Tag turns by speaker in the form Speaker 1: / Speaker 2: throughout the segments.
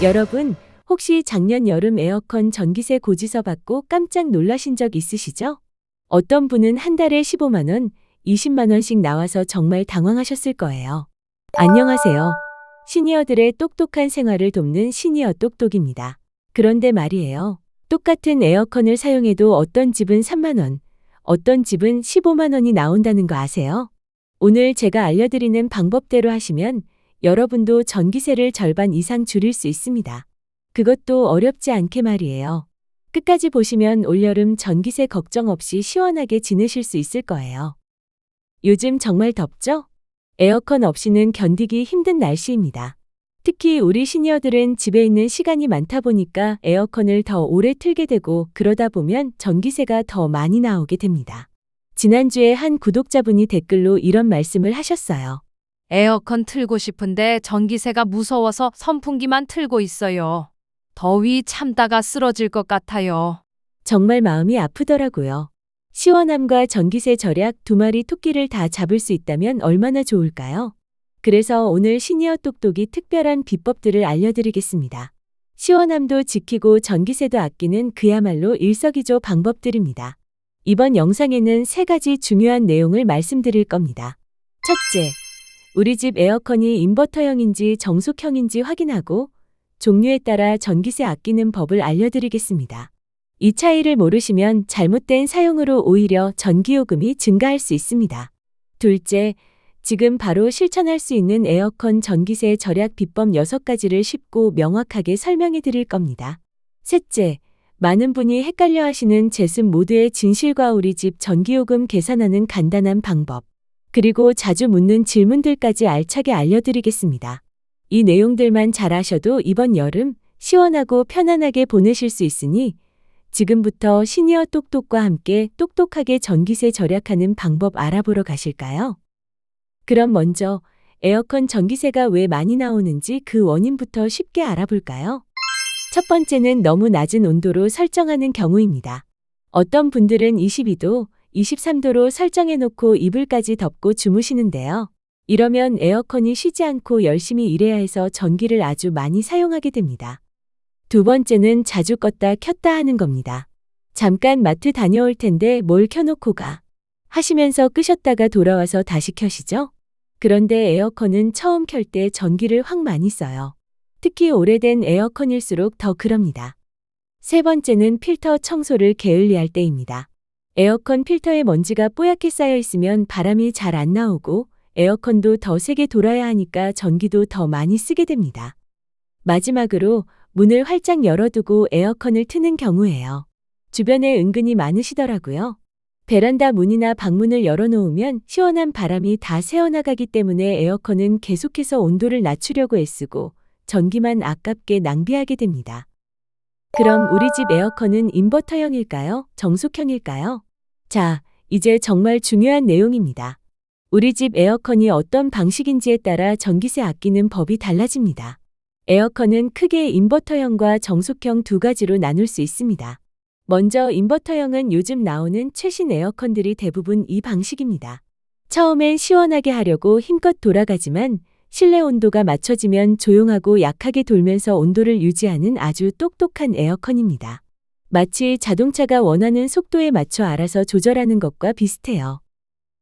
Speaker 1: 여러분, 혹시 작년 여름 에어컨 전기세 고지서 받고 깜짝 놀라신 적 있으시죠? 어떤 분은 한 달에 15만 원, 20만 원씩 나와서 정말 당황하셨을 거예요. 안녕하세요. 시니어들의 똑똑한 생활을 돕는 시니어 똑똑입니다. 그런데 말이에요. 똑같은 에어컨을 사용해도 어떤 집은 3만 원, 어떤 집은 15만 원이 나온다는 거 아세요? 오늘 제가 알려드리는 방법대로 하시면 여러분도 전기세를 절반 이상 줄일 수 있습니다. 그것도 어렵지 않게 말이에요. 끝까지 보시면 올여름 전기세 걱정 없이 시원하게 지내실 수 있을 거예요. 요즘 정말 덥죠? 에어컨 없이는 견디기 힘든 날씨입니다. 특히 우리 시니어들은 집에 있는 시간이 많다 보니까 에어컨을 더 오래 틀게 되고 그러다 보면 전기세가 더 많이 나오게 됩니다. 지난주에 한 구독자분이 댓글로 이런 말씀을 하셨어요.
Speaker 2: 에어컨 틀고 싶은데 전기세가 무서워서 선풍기만 틀고 있어요. 더위 참다가 쓰러질 것 같아요.
Speaker 1: 정말 마음이 아프더라고요. 시원함과 전기세 절약 두 마리 토끼를 다 잡을 수 있다면 얼마나 좋을까요? 그래서 오늘 시니어 똑똑이 특별한 비법들을 알려드리겠습니다. 시원함도 지키고 전기세도 아끼는 그야말로 일석이조 방법들입니다. 이번 영상에는 3가지 중요한 내용을 말씀드릴 겁니다. 첫째, 우리 집 에어컨이 인버터형인지 정속형인지 확인하고 종류에 따라 전기세 아끼는 법을 알려드리겠습니다. 이 차이를 모르시면 잘못된 사용으로 오히려 전기요금이 증가할 수 있습니다. 둘째, 지금 바로 실천할 수 있는 에어컨 전기세 절약 비법 6가지를 쉽고 명확하게 설명해 드릴 겁니다. 셋째, 많은 분이 헷갈려 하시는 제습 모드의 진실과 우리 집 전기요금 계산하는 간단한 방법, 그리고 자주 묻는 질문들까지 알차게 알려드리겠습니다. 이 내용들만 잘 아셔도 이번 여름 시원하고 편안하게 보내실 수 있으니 지금부터 시니어 똑똑과 함께 똑똑하게 전기세 절약하는 방법 알아보러 가실까요? 그럼 먼저 에어컨 전기세가 왜 많이 나오는지 그 원인부터 쉽게 알아볼까요? 첫 번째는 너무 낮은 온도로 설정하는 경우입니다. 어떤 분들은 22도, 23도로 설정해놓고 이불까지 덮고 주무시는데요. 이러면 에어컨이 쉬지 않고 열심히 일해야 해서 전기를 아주 많이 사용하게 됩니다. 두 번째는 자주 껐다 켰다 하는 겁니다. 잠깐 마트 다녀올 텐데 뭘 켜놓고 가 하시면서 끄셨다가 돌아와서 다시 켜시죠? 그런데 에어컨은 처음 켤 때 전기를 확 많이 써요. 특히 오래된 에어컨일수록 더 그럽니다. 세 번째는 필터 청소를 게을리할 때입니다. 에어컨 필터에 먼지가 뽀얗게 쌓여 있으면 바람이 잘 안 나오고 에어컨도 더 세게 돌아야 하니까 전기도 더 많이 쓰게 됩니다. 마지막으로 문을 활짝 열어두고 에어컨을 트는 경우예요. 주변에 은근히 많으시더라고요. 베란다 문이나 방문을 열어놓으면 시원한 바람이 다 새어나가기 때문에 에어컨은 계속해서 온도를 낮추려고 애쓰고 전기만 아깝게 낭비하게 됩니다. 그럼 우리 집 에어컨은 인버터형일까요? 정속형일까요? 자, 이제 정말 중요한 내용입니다. 우리 집 에어컨이 어떤 방식인지에 따라 전기세 아끼는 법이 달라집니다. 에어컨은 크게 인버터형과 정속형 두 가지로 나눌 수 있습니다. 먼저 인버터형은 요즘 나오는 최신 에어컨들이 대부분 이 방식입니다. 처음엔 시원하게 하려고 힘껏 돌아가지만 실내 온도가 맞춰지면 조용하고 약하게 돌면서 온도를 유지하는 아주 똑똑한 에어컨입니다. 마치 자동차가 원하는 속도에 맞춰 알아서 조절하는 것과 비슷해요.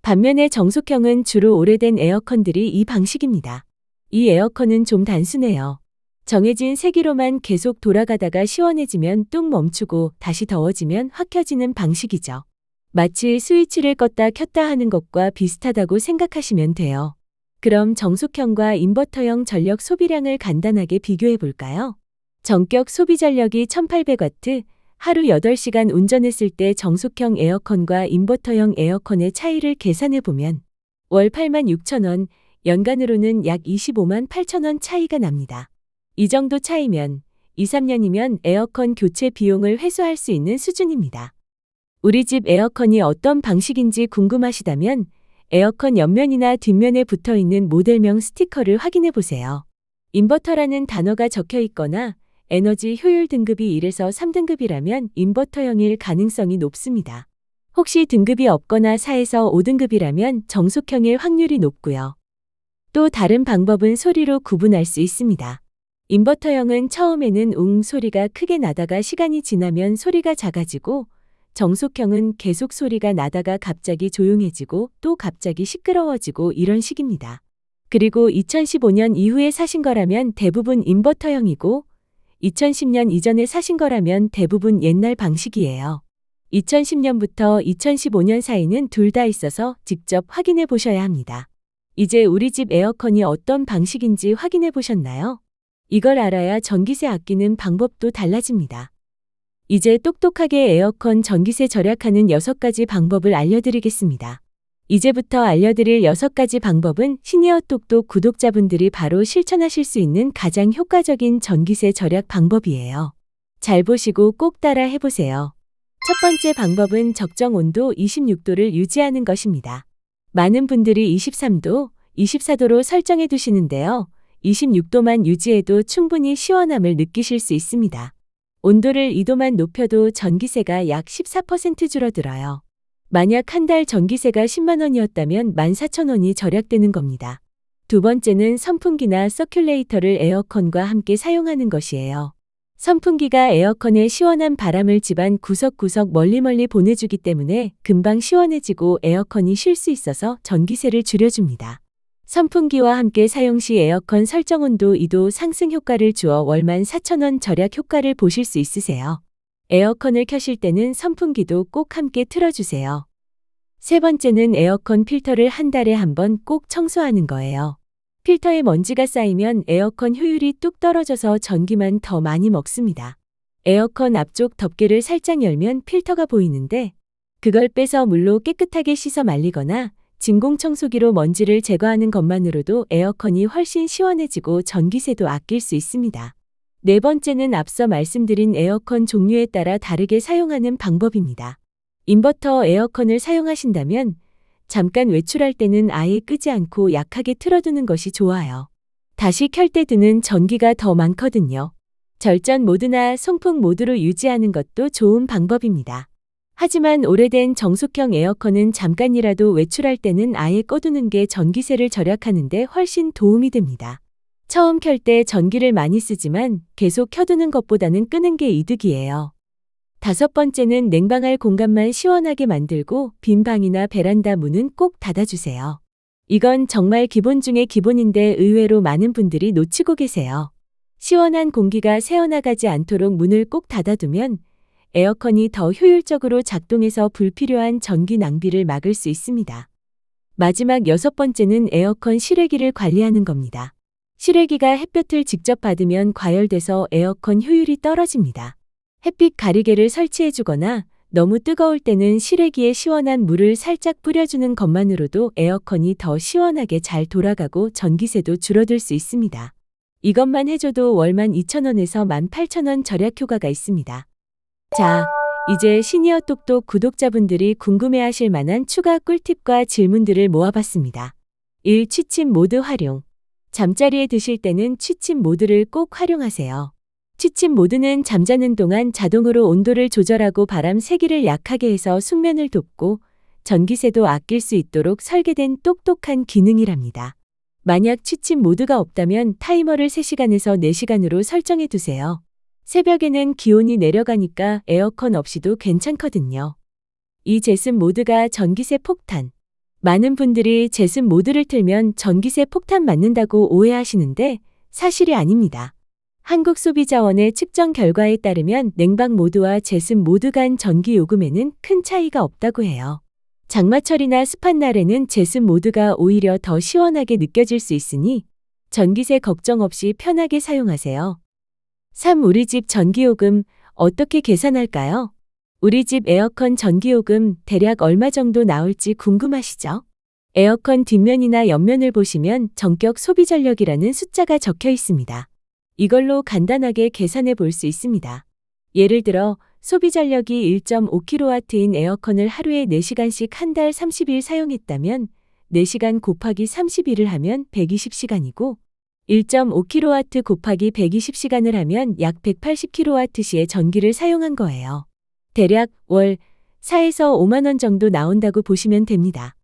Speaker 1: 반면에 정속형은 주로 오래된 에어컨들이 이 방식입니다. 이 에어컨은 좀 단순해요. 정해진 세기로만 계속 돌아가다가 시원해지면 뚝 멈추고 다시 더워지면 확 켜지는 방식이죠. 마치 스위치를 껐다 켰다 하는 것과 비슷하다고 생각하시면 돼요. 그럼 정속형과 인버터형 전력 소비량을 간단하게 비교해 볼까요? 전격 소비 전력이 1800W, 하루 8시간 운전했을 때 정속형 에어컨과 인버터형 에어컨의 차이를 계산해 보면 월 86,000원, 연간으로는 약 25만 8천원 차이가 납니다. 이 정도 차이면 2, 3년이면 에어컨 교체 비용을 회수할 수 있는 수준입니다. 우리 집 에어컨이 어떤 방식인지 궁금하시다면 에어컨 옆면이나 뒷면에 붙어 있는 모델명 스티커를 확인해 보세요. 인버터라는 단어가 적혀 있거나 에너지 효율 등급이 1에서 3등급이라면 인버터형일 가능성이 높습니다. 혹시 등급이 없거나 4에서 5등급이라면 정속형일 확률이 높고요. 또 다른 방법은 소리로 구분할 수 있습니다. 인버터형은 처음에는 웅 소리가 크게 나다가 시간이 지나면 소리가 작아지고, 정속형은 계속 소리가 나다가 갑자기 조용해지고 또 갑자기 시끄러워지고 이런 식입니다. 그리고 2015년 이후에 사신 거라면 대부분 인버터형이고 2010년 이전에 사신 거라면 대부분 옛날 방식이에요. 2010년부터 2015년 사이는 둘 다 있어서 직접 확인해 보셔야 합니다. 이제 우리 집 에어컨이 어떤 방식인지 확인해 보셨나요? 이걸 알아야 전기세 아끼는 방법도 달라집니다. 이제 똑똑하게 에어컨 전기세 절약하는 6가지 방법을 알려드리겠습니다. 이제부터 알려드릴 6가지 방법은 시니어 똑똑 구독자분들이 바로 실천하실 수 있는 가장 효과적인 전기세 절약 방법이에요. 잘 보시고 꼭 따라 해보세요. 첫 번째 방법은 적정 온도 26도를 유지하는 것입니다. 많은 분들이 23도, 24도로 설정해 두시는데요. 26도만 유지해도 충분히 시원함을 느끼실 수 있습니다. 온도를 2도만 높여도 전기세가 약 14% 줄어들어요. 만약 한 달 전기세가 10만 원이었다면 14,000원이 절약되는 겁니다. 두 번째는 선풍기나 서큘레이터를 에어컨과 함께 사용하는 것이에요. 선풍기가 에어컨의 시원한 바람을 집안 구석구석 멀리 보내주기 때문에 금방 시원해지고 에어컨이 쉴 수 있어서 전기세를 줄여줍니다. 선풍기와 함께 사용 시 에어컨 설정 온도 2도 상승 효과를 주어 월 14,000원 절약 효과를 보실 수 있으세요. 에어컨을 켜실 때는 선풍기도 꼭 함께 틀어주세요. 세 번째는 에어컨 필터를 한 달에 한 번 꼭 청소하는 거예요. 필터에 먼지가 쌓이면 에어컨 효율이 뚝 떨어져서 전기만 더 많이 먹습니다. 에어컨 앞쪽 덮개를 살짝 열면 필터가 보이는데 그걸 빼서 물로 깨끗하게 씻어 말리거나 진공청소기로 먼지를 제거하는 것만으로도 에어컨이 훨씬 시원해지고 전기세도 아낄 수 있습니다. 네 번째는 앞서 말씀드린 에어컨 종류에 따라 다르게 사용하는 방법입니다. 인버터 에어컨을 사용하신다면 잠깐 외출할 때는 아예 끄지 않고 약하게 틀어두는 것이 좋아요. 다시 켤 때 드는 전기가 더 많거든요. 절전 모드나 송풍 모드로 유지하는 것도 좋은 방법입니다. 하지만 오래된 정속형 에어컨은 잠깐이라도 외출할 때는 아예 꺼두는 게 전기세를 절약하는데 훨씬 도움이 됩니다. 처음 켤 때 전기를 많이 쓰지만 계속 켜두는 것보다는 끄는 게 이득이에요. 다섯 번째는 냉방할 공간만 시원하게 만들고 빈 방이나 베란다 문은 꼭 닫아주세요. 이건 정말 기본 중에 기본인데 의외로 많은 분들이 놓치고 계세요. 시원한 공기가 새어나가지 않도록 문을 꼭 닫아두면 에어컨이 더 효율적으로 작동해서 불필요한 전기 낭비를 막을 수 있습니다. 마지막 6번째는 에어컨 실외기를 관리하는 겁니다. 실외기가 햇볕을 직접 받으면 과열돼서 에어컨 효율이 떨어집니다. 햇빛 가리개를 설치해주거나 너무 뜨거울 때는 실외기에 시원한 물을 살짝 뿌려주는 것만으로도 에어컨이 더 시원하게 잘 돌아가고 전기세도 줄어들 수 있습니다. 이것만 해줘도 월 12,000원에서 18,000원 절약 효과가 있습니다. 자, 이제 시니어 똑똑 구독자분들이 궁금해하실 만한 추가 꿀팁과 질문들을 모아봤습니다. 1. 취침 모드 활용. 잠자리에 드실 때는 취침 모드를 꼭 활용하세요. 취침 모드는 잠자는 동안 자동으로 온도를 조절하고 바람 세기를 약하게 해서 숙면을 돕고 전기세도 아낄 수 있도록 설계된 똑똑한 기능이랍니다. 만약 취침 모드가 없다면 타이머를 3시간에서 4시간으로 설정해 두세요. 새벽에는 기온이 내려가니까 에어컨 없이도 괜찮거든요. 이 제습 모드가 전기세 폭탄. 많은 분들이 제습 모드를 틀면 전기세 폭탄 맞는다고 오해하시는데 사실이 아닙니다. 한국소비자원의 측정 결과에 따르면 냉방 모드와 제습 모드 간 전기 요금에는 큰 차이가 없다고 해요. 장마철이나 습한 날에는 제습 모드가 오히려 더 시원하게 느껴질 수 있으니 전기세 걱정 없이 편하게 사용하세요. 3. 우리 집 전기요금 어떻게 계산할까요? 우리 집 에어컨 전기요금 대략 얼마 정도 나올지 궁금하시죠? 에어컨 뒷면이나 옆면을 보시면 전격 소비전력이라는 숫자가 적혀 있습니다. 이걸로 간단하게 계산해 볼 수 있습니다. 예를 들어 소비전력이 1.5kW인 에어컨을 하루에 4시간씩 한 달 30일 사용했다면 4시간 곱하기 31을 하면 120시간이고 1.5kW 곱하기 120시간을 하면 약 180kWh의 전기를 사용한 거예요. 대략 월 4에서 5만 원 정도 나온다고 보시면 됩니다.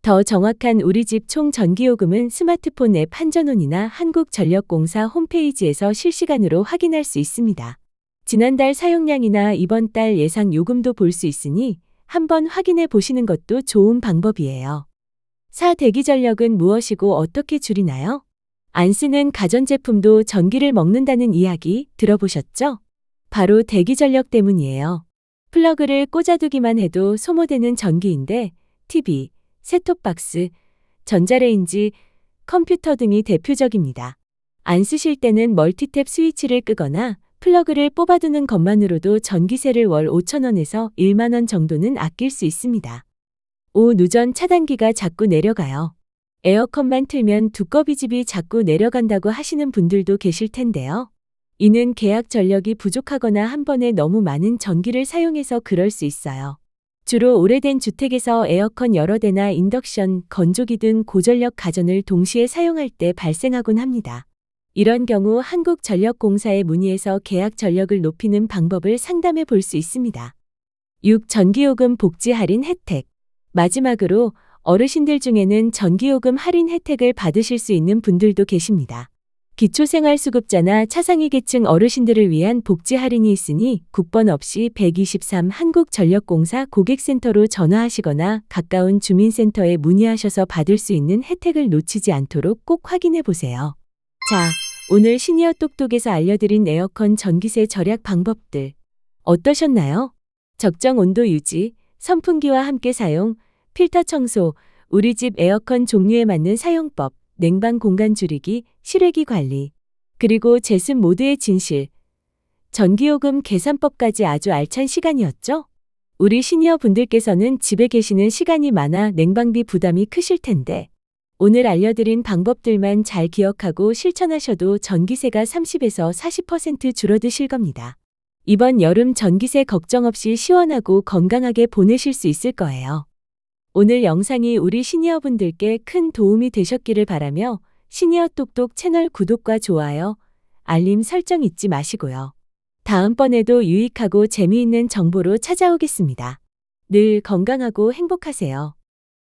Speaker 1: 더 정확한 우리 집 총 전기요금은 스마트폰 앱 한전온이나 한국전력공사 홈페이지에서 실시간으로 확인할 수 있습니다. 지난달 사용량이나 이번 달 예상 요금도 볼 수 있으니 한번 확인해 보시는 것도 좋은 방법이에요. 4. 대기전력은 무엇이고 어떻게 줄이나요? 안 쓰는 가전제품도 전기를 먹는다는 이야기 들어보셨죠? 바로 대기전력 때문이에요. 플러그를 꽂아두기만 해도 소모되는 전기인데 TV, 셋톱박스, 전자레인지, 컴퓨터 등이 대표적입니다. 안 쓰실 때는 멀티탭 스위치를 끄거나 플러그를 뽑아두는 것만으로도 전기세를 월 5,000원에서 1만 원 정도는 아낄 수 있습니다. 5. 누전 차단기가 자꾸 내려가요. 에어컨만 틀면 두꺼비집이 자꾸 내려간다고 하시는 분들도 계실 텐데요. 이는 계약 전력이 부족하거나 한 번에 너무 많은 전기를 사용해서 그럴 수 있어요. 주로 오래된 주택에서 에어컨 여러 대나 인덕션, 건조기 등 고전력 가전을 동시에 사용할 때 발생하곤 합니다. 이런 경우 한국전력공사에 문의해서 계약 전력을 높이는 방법을 상담해 볼 수 있습니다. 6. 전기요금 복지 할인 혜택. 마지막으로 어르신들 중에는 전기요금 할인 혜택을 받으실 수 있는 분들도 계십니다. 기초생활수급자나 차상위 계층 어르신들을 위한 복지 할인이 있으니 국번 없이 123 한국전력공사 고객센터로 전화하시거나 가까운 주민센터에 문의하셔서 받을 수 있는 혜택을 놓치지 않도록 꼭 확인해 보세요. 자, 오늘 시니어 똑똑에서 알려드린 에어컨 전기세 절약 방법들 어떠셨나요? 적정 온도 유지, 선풍기와 함께 사용, 필터 청소, 우리 집 에어컨 종류에 맞는 사용법, 냉방 공간 줄이기, 실외기 관리, 그리고 제습 모드의 진실, 전기요금 계산법까지 아주 알찬 시간이었죠? 우리 시니어 분들께서는 집에 계시는 시간이 많아 냉방비 부담이 크실 텐데 오늘 알려드린 방법들만 잘 기억하고 실천하셔도 전기세가 30에서 40% 줄어드실 겁니다. 이번 여름 전기세 걱정 없이 시원하고 건강하게 보내실 수 있을 거예요. 오늘 영상이 우리 시니어분들께 큰 도움이 되셨기를 바라며 시니어 똑똑 채널 구독과 좋아요, 알림 설정 잊지 마시고요. 다음번에도 유익하고 재미있는 정보로 찾아오겠습니다. 늘 건강하고 행복하세요.